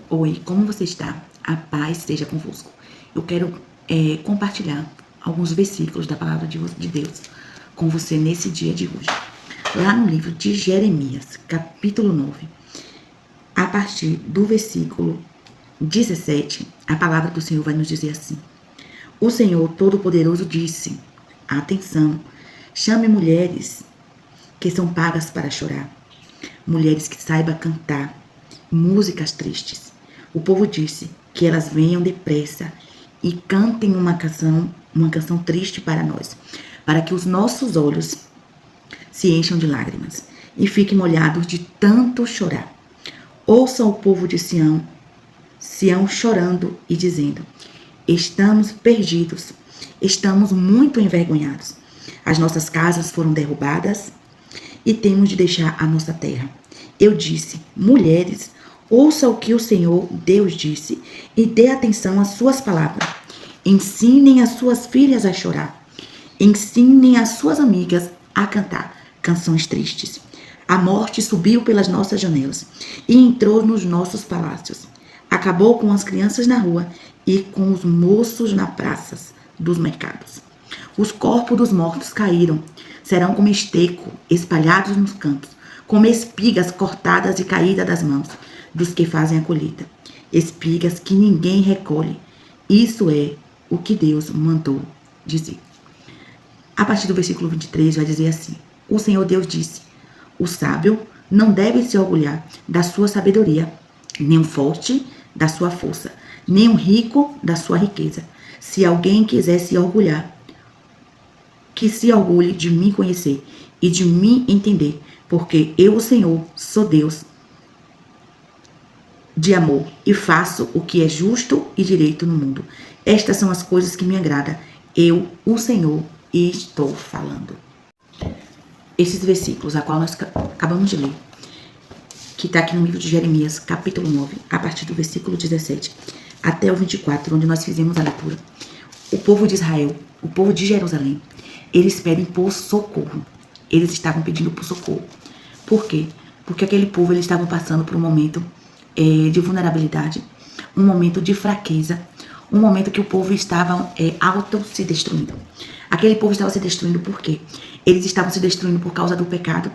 Oi, como você está? A paz seja convosco. Eu quero compartilhar alguns versículos da palavra de Deus com você nesse dia de hoje. Lá no livro de Jeremias, capítulo 9, a partir do versículo 17, a palavra do Senhor vai nos dizer assim: O Senhor Todo-Poderoso disse, atenção, chame mulheres que são pagas para chorar, mulheres que saibam cantar músicas tristes. O povo disse que elas venham depressa e cantem uma canção triste para nós, para que os nossos olhos se encham de lágrimas e fiquem molhados de tanto chorar. Ouça o povo de Sião chorando e dizendo: estamos perdidos, estamos muito envergonhados. As nossas casas foram derrubadas e temos de deixar a nossa terra. Eu disse: mulheres, ouça o que o Senhor Deus disse e dê atenção às suas palavras. Ensinem as suas filhas a chorar. Ensinem as suas amigas a cantar canções tristes. A morte subiu pelas nossas janelas e entrou nos nossos palácios. Acabou com as crianças na rua e com os moços nas praças dos mercados. Os corpos dos mortos caíram, serão como esterco espalhados nos campos, como espigas cortadas e caídas das mãos dos que fazem a colheita. Espigas que ninguém recolhe. Isso é o que Deus mandou dizer. A partir do versículo 23 vai dizer assim: o Senhor Deus disse: o sábio não deve se orgulhar da sua sabedoria, nem o forte da sua força, nem o rico da sua riqueza. Se alguém quiser se orgulhar, que se orgulhe de me conhecer e de me entender, porque eu, o Senhor, sou Deus de amor e faço o que é justo e direito no mundo. Estas são as coisas que me agradam. Eu, o Senhor, estou falando. Esses versículos, a qual nós acabamos de ler, que está aqui no livro de Jeremias, capítulo 9, a partir do versículo 17 até o 24, onde nós fizemos a leitura. O povo de Israel, o povo de Jerusalém, eles pedem por socorro. Eles estavam pedindo por socorro. Por quê? Porque aquele povo, eles estavam passando por um momento de vulnerabilidade, um momento de fraqueza, um momento que o povo estava auto se destruindo. Aquele povo estava se destruindo por quê? Eles estavam se destruindo por causa do pecado,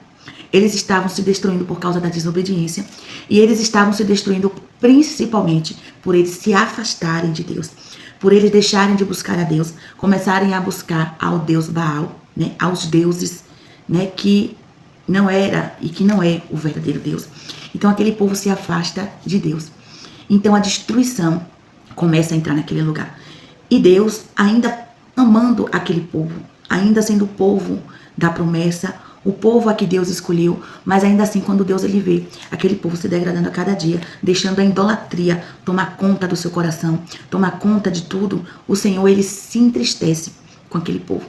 eles estavam se destruindo por causa da desobediência, e eles estavam se destruindo principalmente por eles se afastarem de Deus, por eles deixarem de buscar a Deus, começarem a buscar ao Deus Baal, né, aos deuses, né, que não era e que não é o verdadeiro Deus. Então aquele povo se afasta de Deus. Então a destruição começa a entrar naquele lugar. E Deus, ainda amando aquele povo, ainda sendo o povo da promessa, o povo a que Deus escolheu, mas ainda assim, quando Deus ele vê aquele povo se degradando a cada dia, deixando a idolatria tomar conta do seu coração, tomar conta de tudo, o Senhor ele se entristece com aquele povo.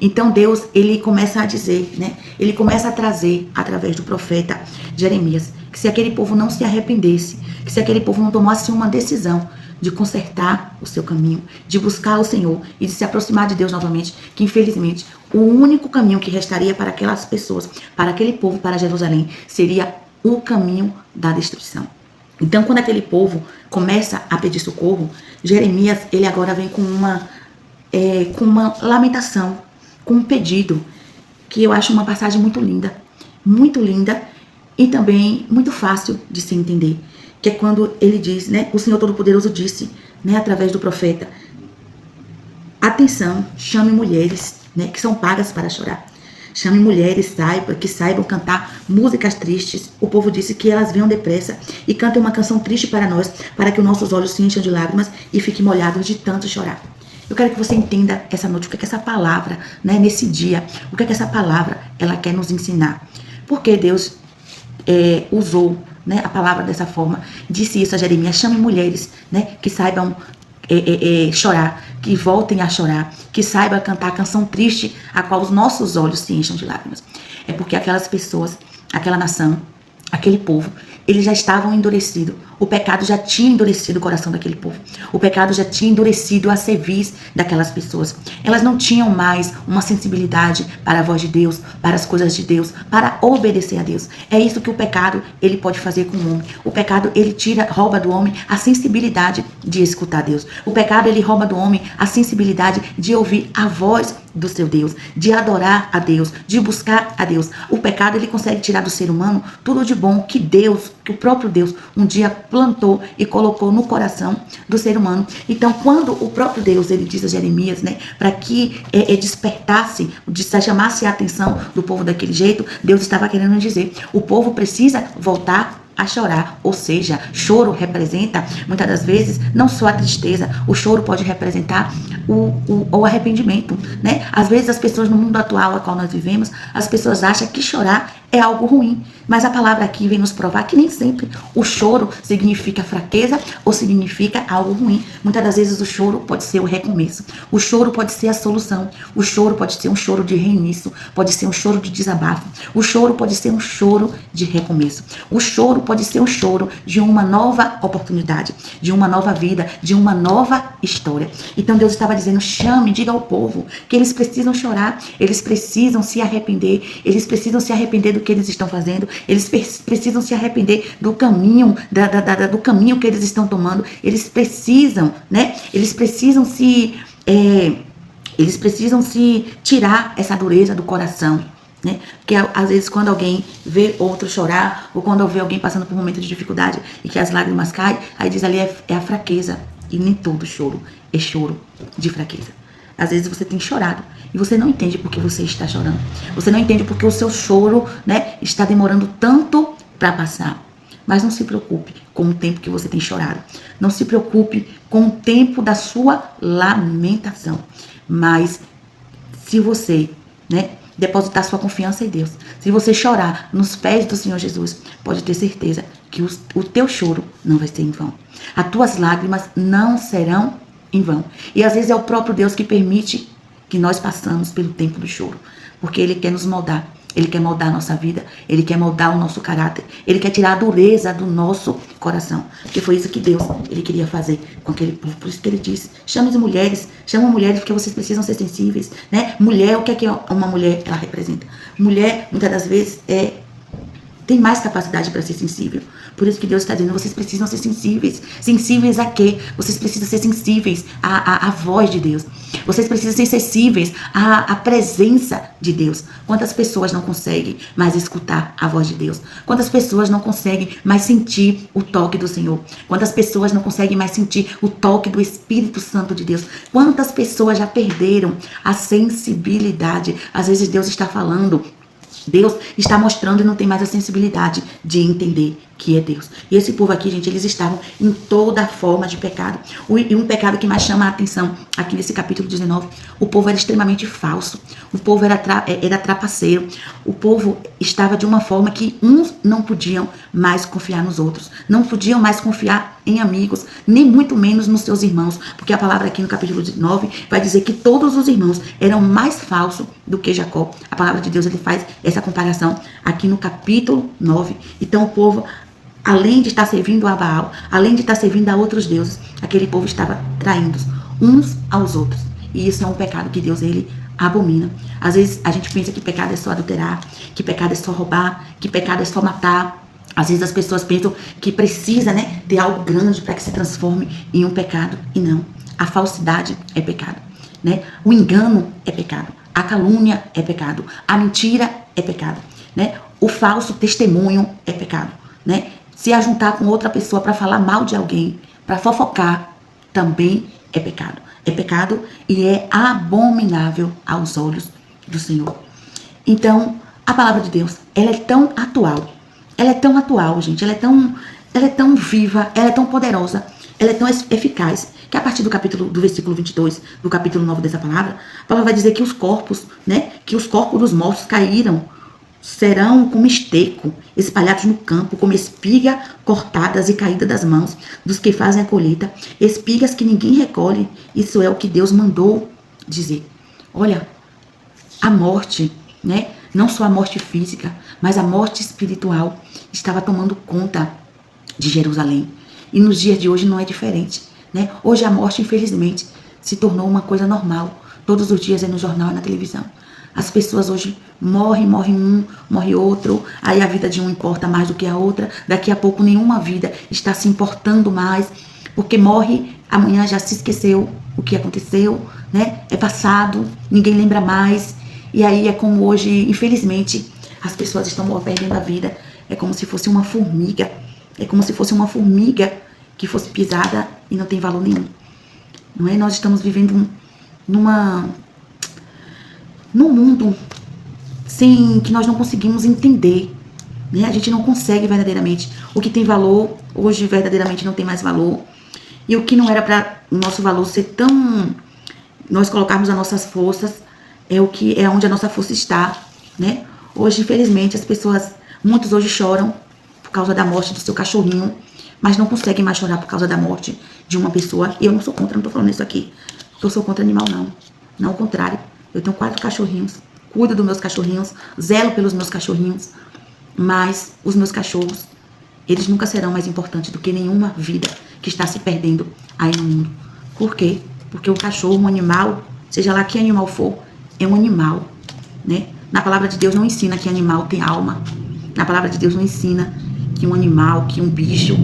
Então Deus ele começa a dizer, né? Ele começa a trazer através do profeta Jeremias que se aquele povo não se arrependesse, que se aquele povo não tomasse uma decisão de consertar o seu caminho, de buscar o Senhor e de se aproximar de Deus novamente, que infelizmente o único caminho que restaria para aquelas pessoas, para aquele povo, para Jerusalém, seria o caminho da destruição. Então, quando aquele povo começa a pedir socorro, Jeremias, ele agora vem com uma lamentação, com um pedido, que eu acho uma passagem muito linda e também muito fácil de se entender, que é quando ele diz, né, o Senhor Todo-Poderoso disse, né, através do profeta: atenção, chame mulheres, né, que são pagas para chorar. Chame mulheres que saibam cantar músicas tristes. O povo disse que elas venham depressa e cantem uma canção triste para nós, para que os nossos olhos se encham de lágrimas e fiquem molhados de tanto chorar. Eu quero que você entenda essa noite, o que é que essa palavra, né, nesse dia, o que é que essa palavra, ela quer nos ensinar. Porque Deus usou, né, a palavra dessa forma, disse isso a Jeremias: chame mulheres, né, que saibam chorar, que voltem a chorar, que saibam cantar a canção triste, a qual os nossos olhos se encham de lágrimas. É porque aquelas pessoas, aquela nação, aquele povo, eles já estavam endurecidos. O pecado já tinha endurecido o coração daquele povo. O pecado já tinha endurecido a cerviz daquelas pessoas. Elas não tinham mais uma sensibilidade para a voz de Deus, para as coisas de Deus, para obedecer a Deus. É isso que o pecado, ele pode fazer com o homem. O pecado, ele rouba do homem a sensibilidade de escutar Deus. O pecado, ele rouba do homem a sensibilidade de ouvir a voz do seu Deus, de adorar a Deus, de buscar a Deus. O pecado, ele consegue tirar do ser humano tudo de bom que Deus, que o próprio Deus um dia plantou e colocou no coração do ser humano. Então, quando o próprio Deus, ele diz a Jeremias, né, para que despertasse, chamasse a atenção do povo daquele jeito, Deus estava querendo dizer, o povo precisa voltar a chorar, ou seja, choro representa, muitas das vezes, não só a tristeza, o choro pode representar o arrependimento, né? Às vezes as pessoas no mundo atual a qual nós vivemos, as pessoas acham que chorar é algo ruim, mas a palavra aqui vem nos provar que nem sempre o choro significa fraqueza ou significa algo ruim. Muitas das vezes o choro pode ser o recomeço, o choro pode ser a solução, o choro pode ser um choro de reinício, pode ser um choro de desabafo, o choro pode ser um choro de recomeço, o choro pode ser um choro de uma nova oportunidade, de uma nova vida, de uma nova história. Então Deus estava dizendo, chame, diga ao povo que eles precisam chorar, eles precisam se arrepender, eles precisam se arrepender do que eles estão fazendo, eles precisam se arrepender do caminho, do caminho que eles estão tomando, eles precisam, né? Eles precisam se tirar essa dureza do coração, né? Porque às vezes quando alguém vê outro chorar, ou quando vê alguém passando por um momento de dificuldade e que as lágrimas caem, aí diz ali é a fraqueza. E nem todo choro é choro de fraqueza. Às vezes você tem chorado e você não entende por que você está chorando. Você não entende porque o seu choro, né, está demorando tanto para passar. Mas não se preocupe com o tempo que você tem chorado. Não se preocupe com o tempo da sua lamentação. Mas se você, né, depositar sua confiança em Deus, se você chorar nos pés do Senhor Jesus, pode ter certeza que o teu choro não vai ser em vão. As tuas lágrimas não serão em vão. E às vezes é o próprio Deus que permite que nós passamos pelo tempo do choro, porque Ele quer nos moldar. Ele quer moldar a nossa vida, Ele quer moldar o nosso caráter, Ele quer tirar a dureza do nosso coração. Porque foi isso que Deus, Ele queria fazer com aquele povo. Por isso que Ele disse, chamam mulheres porque vocês precisam ser sensíveis, né? Mulher, o que é que uma mulher ela representa? Mulher, muitas das vezes, tem mais capacidade para ser sensível. Por isso que Deus está dizendo, vocês precisam ser sensíveis. Sensíveis a quê? Vocês precisam ser sensíveis à voz de Deus. Vocês precisam ser sensíveis à presença de Deus. Quantas pessoas não conseguem mais escutar a voz de Deus? Quantas pessoas não conseguem mais sentir o toque do Senhor? Quantas pessoas não conseguem mais sentir o toque do Espírito Santo de Deus? Quantas pessoas já perderam a sensibilidade? Às vezes Deus está falando, Deus está mostrando e não tem mais a sensibilidade de entender que é Deus. E esse povo aqui, gente, eles estavam em toda forma de pecado. E um pecado que mais chama a atenção aqui nesse capítulo 19, o povo era extremamente falso. O povo era trapaceiro. O povo estava de uma forma que uns não podiam mais confiar nos outros. Não podiam mais confiar em amigos, nem muito menos nos seus irmãos. Porque a palavra aqui no capítulo 9 vai dizer que todos os irmãos eram mais falsos do que Jacó. A palavra de Deus, ele faz essa comparação aqui no capítulo 9. Então o povo, além de estar servindo a Baal, além de estar servindo a outros deuses, aquele povo estava traindo uns aos outros. E isso é um pecado que Deus, ele abomina. Às vezes a gente pensa que pecado é só adulterar, que pecado é só roubar, que pecado é só matar. Às vezes as pessoas pensam que precisa, né, ter algo grande para que se transforme em um pecado. E não. A falsidade é pecado, né? O engano é pecado. A calúnia é pecado. A mentira é pecado, né? O falso testemunho é pecado, né? Se ajuntar com outra pessoa para falar mal de alguém, para fofocar, também é pecado. É pecado e é abominável aos olhos do Senhor. Então, a palavra de Deus, ela é tão atual. Ela é tão atual, gente. Ela é tão viva, ela é tão poderosa, ela é tão eficaz, que a partir do versículo 22, do capítulo 9 dessa palavra, a palavra vai dizer que os corpos, né, que os corpos dos mortos caíram, serão como esteco, espalhados no campo, como espiga cortadas e caídas das mãos dos que fazem a colheita, espigas que ninguém recolhe. Isso é o que Deus mandou dizer. Olha, a morte, né? Não só a morte física, mas a morte espiritual estava tomando conta de Jerusalém. E nos dias de hoje não é diferente, né? Hoje a morte, infelizmente, se tornou uma coisa normal. Todos os dias é no jornal e na televisão. As pessoas hoje morre um, morre outro, aí a vida de um importa mais do que a outra. Daqui a pouco nenhuma vida está se importando mais, porque morre, amanhã já se esqueceu o que aconteceu, né? É passado, ninguém lembra mais. E aí é como hoje, infelizmente, as pessoas estão perdendo a vida. É como se fosse uma formiga. É como se fosse uma formiga que fosse pisada e não tem valor nenhum. Não é? Nós estamos vivendo num mundo sem que nós não conseguimos entender, né? A gente não consegue verdadeiramente. O que tem valor, hoje verdadeiramente não tem mais valor. E o que não era para o nosso valor ser tão... nós colocarmos as nossas forças, é onde a nossa força está, né? Hoje, infelizmente, as pessoas, muitos hoje choram por causa da morte do seu cachorrinho, mas não conseguem mais chorar por causa da morte de uma pessoa. E eu não sou contra, não tô falando isso aqui, porque eu sou contra animal, não. Não, ao contrário. Eu tenho 4 cachorrinhos, cuido dos meus cachorrinhos, zelo pelos meus cachorrinhos, mas os meus cachorros, eles nunca serão mais importantes do que nenhuma vida que está se perdendo aí no mundo. Por quê? Porque o cachorro, um animal, seja lá que animal for, é um animal, né? Na palavra de Deus não ensina que animal tem alma. Na palavra de Deus não ensina que um animal, que um bicho,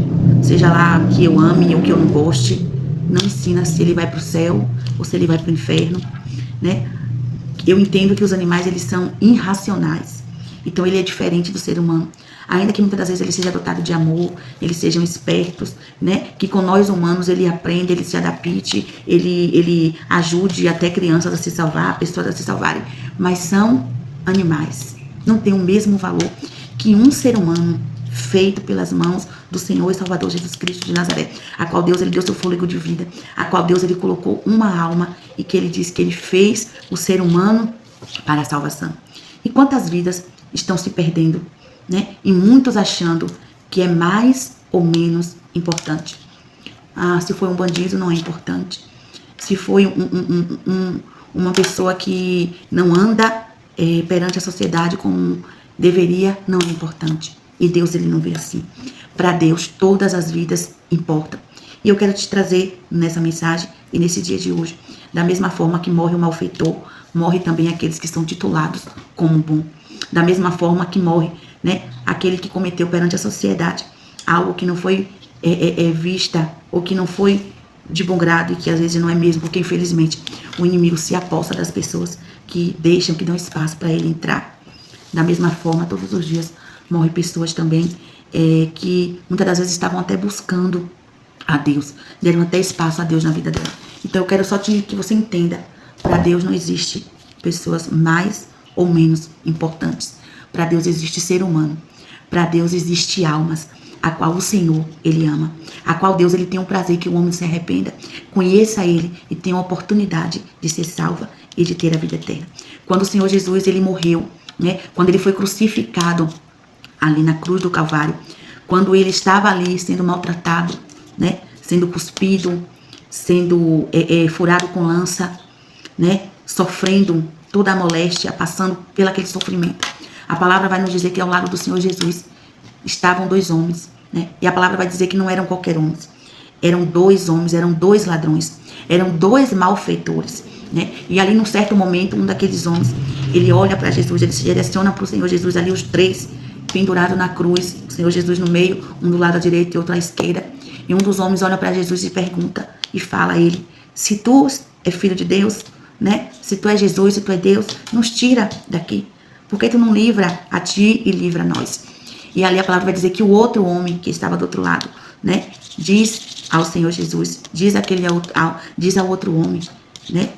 seja lá que eu ame ou que eu não goste, não ensina se ele vai para o céu ou se ele vai para o inferno, né? Eu entendo que os animais, eles são irracionais. Então, ele é diferente do ser humano. Ainda que muitas das vezes ele seja dotado de amor, eles sejam espertos, né? Que com nós humanos ele aprenda, ele se adapte, ele ajude até crianças a se salvar, pessoas a se salvarem. Mas são animais. Não tem o mesmo valor que um ser humano feito pelas mãos do Senhor e Salvador Jesus Cristo de Nazaré, a qual Deus ele deu seu fôlego de vida, a qual Deus ele colocou uma alma e que ele diz que ele fez o ser humano para a salvação. E quantas vidas estão se perdendo, né? E muitos achando que é mais ou menos importante. Ah, se foi um bandido não é importante. Se foi uma pessoa que não anda perante a sociedade como deveria, não é importante. E Deus, ele não vê assim. Para Deus, todas as vidas importam. E eu quero te trazer nessa mensagem e nesse dia de hoje, da mesma forma que morre o malfeitor, morre também aqueles que são titulados como bom. Da mesma forma que morre, né, aquele que cometeu perante a sociedade algo que não foi vista ou que não foi de bom grado e que às vezes não é mesmo, porque infelizmente o inimigo se aposta das pessoas que deixam, que dão espaço para ele entrar. Da mesma forma, todos os dias morrem pessoas também que muitas das vezes estavam até buscando a Deus, deram até espaço a Deus na vida dela. Então eu quero só que você entenda, para Deus não existe pessoas mais ou menos importantes. Para Deus existe ser humano. Para Deus existe almas, a qual o Senhor, ele ama. A qual Deus, ele tem um prazer que o homem se arrependa, conheça ele e tenha a oportunidade de ser salva e de ter a vida eterna. Quando o Senhor Jesus, ele morreu, né? Quando ele foi crucificado ali na cruz do Calvário, quando ele estava ali sendo maltratado, né? Sendo cuspido, sendo furado com lança, né? Sofrendo toda a moléstia, passando pelo aquele sofrimento. A palavra vai nos dizer que ao lado do Senhor Jesus estavam 2 homens, né? E a palavra vai dizer que não eram qualquer homens. Eram 2 homens, eram 2 ladrões, eram 2 malfeitores, né? E ali num certo momento, um daqueles homens, ele olha para Jesus, ele se direciona para o Senhor Jesus, ali os 3 pendurados na cruz, o Senhor Jesus no meio, um do lado direito e outro à esquerda. E um dos homens olha para Jesus e pergunta e fala a ele: se tu é filho de Deus, né? Se tu é Jesus, se tu é Deus, nos tira daqui. Por que tu não livra a ti e livra a nós? E ali a palavra vai dizer que o outro homem que estava do outro lado, né? Diz ao Senhor Jesus, diz ao outro homem, né?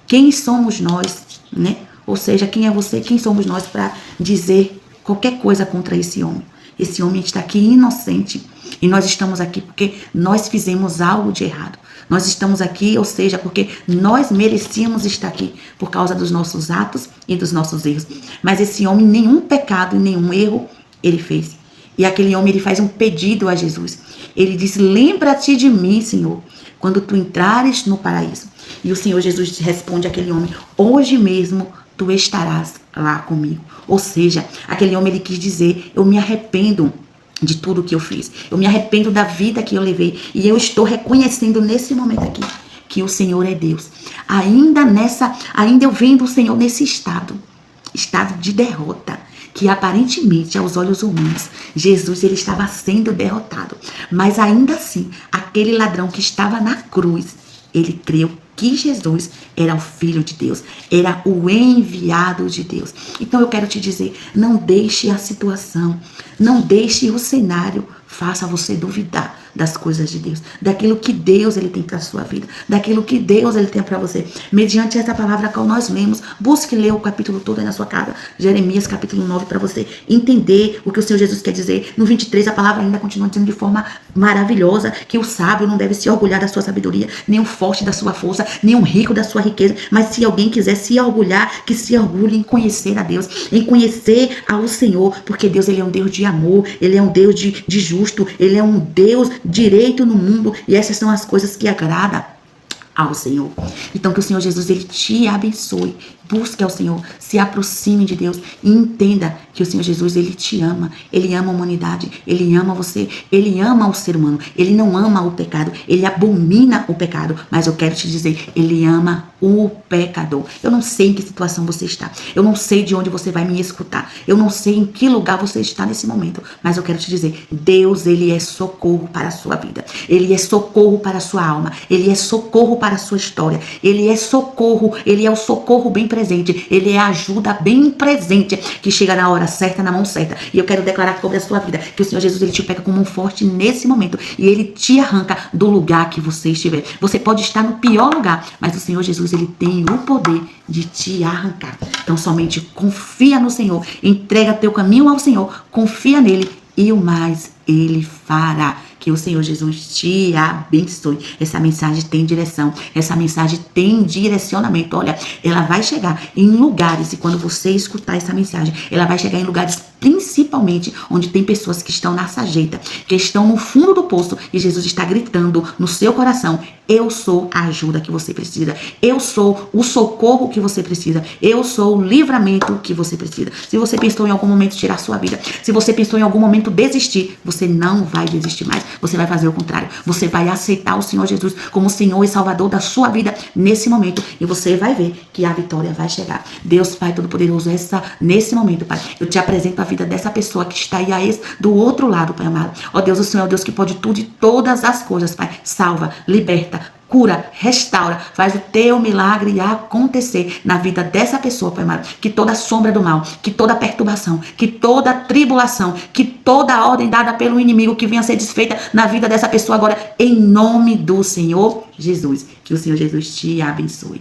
Quem somos nós, né? Ou seja, quem é você, quem somos nós para dizer qualquer coisa contra esse homem? Esse homem está aqui inocente e nós estamos aqui porque nós fizemos algo de errado. Nós estamos aqui, ou seja, porque nós merecíamos estar aqui por causa dos nossos atos e dos nossos erros. Mas esse homem, nenhum pecado e nenhum erro ele fez. E aquele homem, ele faz um pedido a Jesus. Ele diz: lembra-te de mim, Senhor, quando tu entrares no paraíso. E o Senhor Jesus responde àquele homem: hoje mesmo tu estarás lá comigo. Ou seja, aquele homem, ele quis dizer: eu me arrependo de tudo que eu fiz. Eu me arrependo da vida que eu levei. E eu estou reconhecendo nesse momento aqui que o Senhor é Deus. Ainda eu vendo o Senhor nesse estado de derrota, que aparentemente aos olhos humanos, Jesus ele estava sendo derrotado. Mas ainda assim, aquele ladrão que estava na cruz, ele creu que Jesus era o Filho de Deus, era o enviado de Deus. Então eu quero te dizer, não deixe a situação, não deixe o cenário faça você duvidar das coisas de Deus, daquilo que Deus ele tem para a sua vida, daquilo que Deus ele tem para você. Mediante essa palavra que nós lemos, busque ler o capítulo todo aí na sua casa, Jeremias capítulo 9, para você entender o que o Senhor Jesus quer dizer. No 23 a palavra ainda continua dizendo de forma maravilhosa que o sábio não deve se orgulhar da sua sabedoria, nem o forte da sua força, nem o rico da sua riqueza, mas se alguém quiser se orgulhar, que se orgulhe em conhecer a Deus, em conhecer ao Senhor, porque Deus ele é um Deus de amor, ele é um Deus de justo, ele é um Deus direito no mundo, e essas são as coisas que agradam ao Senhor. Então que o Senhor Jesus ele te abençoe. Busque ao Senhor, se aproxime de Deus e entenda que o Senhor Jesus ele te ama, ele ama a humanidade, ele ama você, ele ama o ser humano, ele não ama o pecado, ele abomina o pecado, mas eu quero te dizer, ele ama o pecador. Eu não sei em que situação você está, eu não sei de onde você vai me escutar, eu não sei em que lugar você está nesse momento, mas eu quero te dizer, Deus ele é socorro para a sua vida, ele é socorro para a sua alma, ele é socorro para a sua história, ele é socorro, ele é o socorro bem presente, ele é a ajuda bem presente, que chega na hora certa, na mão certa. E eu quero declarar sobre a sua vida, que o Senhor Jesus, ele te pega com mão forte nesse momento, e ele te arranca do lugar que você estiver. Você pode estar no pior lugar, mas o Senhor Jesus, ele tem o poder de te arrancar. Então somente confia no Senhor, entrega teu caminho ao Senhor, confia nele, e o mais ele fará. Que o Senhor Jesus te abençoe. Essa mensagem tem direção, essa mensagem tem direcionamento. Olha, ela vai chegar em lugares, e quando você escutar essa mensagem, ela vai chegar em lugares principalmente onde tem pessoas que estão na sarjeta, que estão no fundo do poço, e Jesus está gritando no seu coração: eu sou a ajuda que você precisa, eu sou o socorro que você precisa, eu sou o livramento que você precisa. Se você pensou em algum momento tirar sua vida, se você pensou em algum momento desistir, você não vai desistir mais, você vai fazer o contrário, você vai aceitar o Senhor Jesus como Senhor e Salvador da sua vida nesse momento, e você vai ver que a vitória vai chegar. Deus Pai Todo-Poderoso, nesse momento, Pai, eu te apresento a vida dessa pessoa que está aí do outro lado, Pai amado. Ó Deus, o Senhor é o Deus que pode tudo e todas as coisas, Pai. Salva, liberta, cura, restaura, faz o teu milagre acontecer na vida dessa pessoa, Pai amado. Que toda sombra do mal, que toda perturbação, que toda tribulação, que toda ordem dada pelo inimigo que venha a ser desfeita na vida dessa pessoa agora, em nome do Senhor Jesus. Que o Senhor Jesus te abençoe.